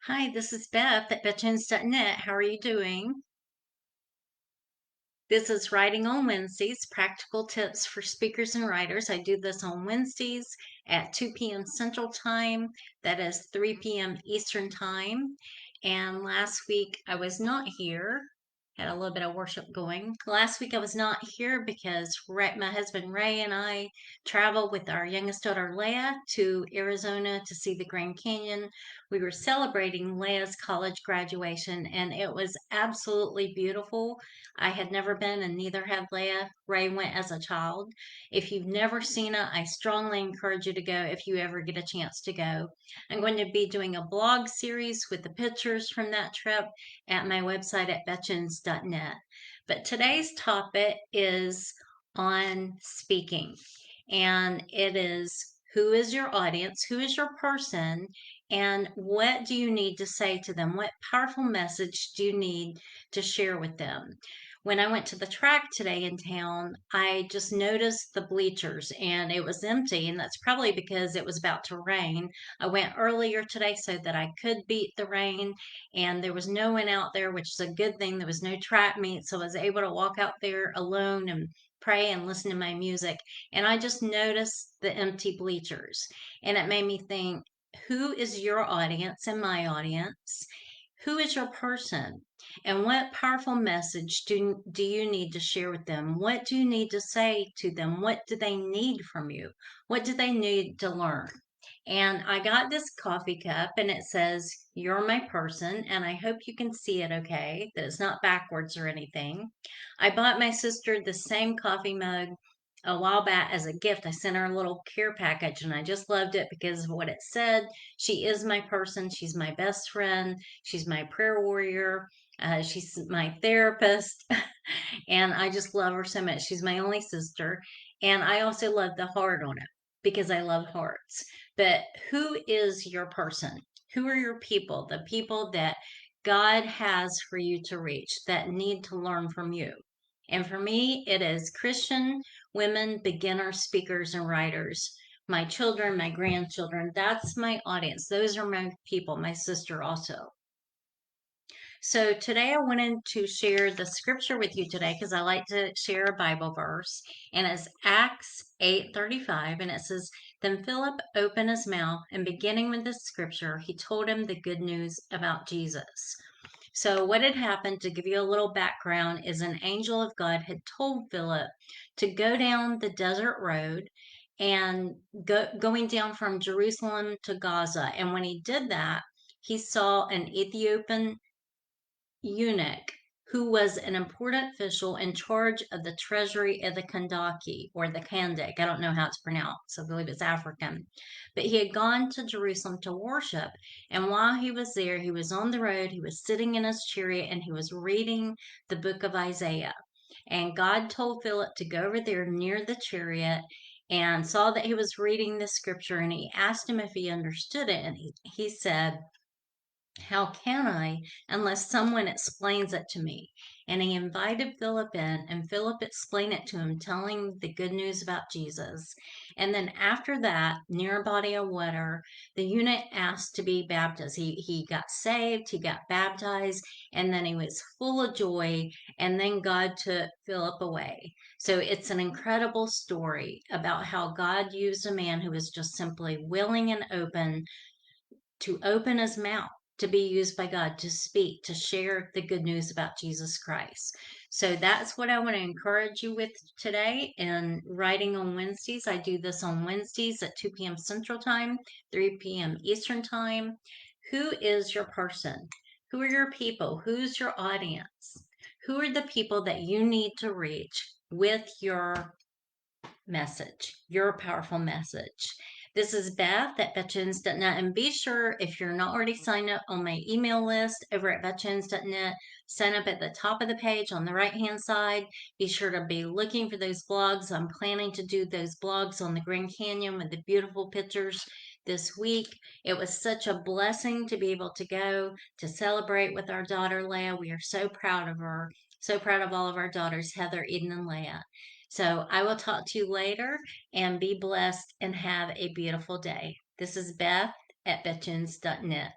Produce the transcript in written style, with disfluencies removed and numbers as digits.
Hi, this is Beth at betchins.net. How are you doing? This is Writing on Wednesdays, practical tips for speakers and writers. I do this on Wednesdays at 2 p.m. Central Time. That is 3 p.m. Eastern Time. And last week I was not here. Had a little bit of worship going. Last week I was not here because my husband Ray and I traveled with our youngest daughter Leah to Arizona to see the Grand Canyon. We were celebrating Leah's college graduation and it was absolutely beautiful. I had never been, and neither had Leia. Ray went as a child. If you've never seen it, I strongly encourage you to go if you ever get a chance to go. I'm going to be doing a blog series with the pictures from that trip at my website at betchins.net. But today's topic is on speaking, and it is who is your audience, who is your person, and what do you need to say to them? What powerful message do you need to share with them? When I went to the track today in town, I just noticed the bleachers and it was empty. And that's probably because it was about to rain. I went earlier today so that I could beat the rain, and there was no one out there, which is a good thing. There was no track meet, so I was able to walk out there alone and pray and listen to my music. And I just noticed the empty bleachers, and it made me think, who is your audience and my audience? Who is your person? And what powerful message do you need to share with them? What do you need to say to them? What do they need from you? What do they need to learn? And I got this coffee cup and it says, "You're my person." And I hope you can see it okay, that it's not backwards or anything. I bought my sister the same coffee mug a while back as a gift. I sent her a little care package and I just loved it because of what it said. She is my person. She's my best friend. She's my prayer warrior. She's my therapist. And I just love her so much. She's my only sister. And I also love the heart on it because I love hearts. But who is your person? Who are your people? The people that God has for you to reach that need to learn from you. And for me, it is Christian women, beginner speakers, and writers. My children, my grandchildren, that's my audience. Those are my people, my sister also. So today I wanted to share the scripture with you today because I like to share a Bible verse, and it's Acts 8:35, and it says, "Then Philip opened his mouth, and beginning with this scripture, he told him the good news about Jesus." So what had happened, to give you a little background, is an angel of God had told Philip to go down the desert road and going down from Jerusalem to Gaza. And when he did that, he saw an Ethiopian eunuch who was an important official in charge of the treasury of the Kandaki or the Kandak. I don't know how it's pronounced. I believe it's African. But he had gone to Jerusalem to worship. And while he was there, he was on the road, he was sitting in his chariot, and he was reading the book of Isaiah. And God told Philip to go over there near the chariot and saw that he was reading the scripture. And he asked him if he understood it. And he said, "How can I unless someone explains it to me?" And he invited Philip in, and Philip explained it to him, telling the good news about Jesus. And then after that, near a body of water, the eunuch asked to be baptized. He got saved, he got baptized, and then he was full of joy. And then God took Philip away. So it's an incredible story about how God used a man who was just simply willing and open to open his mouth, to be used by God to speak, to share the good news about Jesus Christ. So that's what I want to encourage you with today in Writing on Wednesdays. I do this on Wednesdays at 2 p.m. Central Time, 3 p.m. Eastern Time. Who is your person? Who are your people? Who's your audience? Who are the people that you need to reach with your message, your powerful message? This is Beth at betchins.net, and be sure, if you're not already signed up on my email list over at betchins.net, sign up at the top of the page on the right hand side. Be sure to be looking for those blogs. I'm planning to do those blogs on the Grand Canyon with the beautiful pictures this week. It was such a blessing to be able to go to celebrate with our daughter Leah. We are so proud of her, so proud of all of our daughters, Heather, Eden, and Leah. So I will talk to you later, and be blessed and have a beautiful day. This is Beth at betchins.net.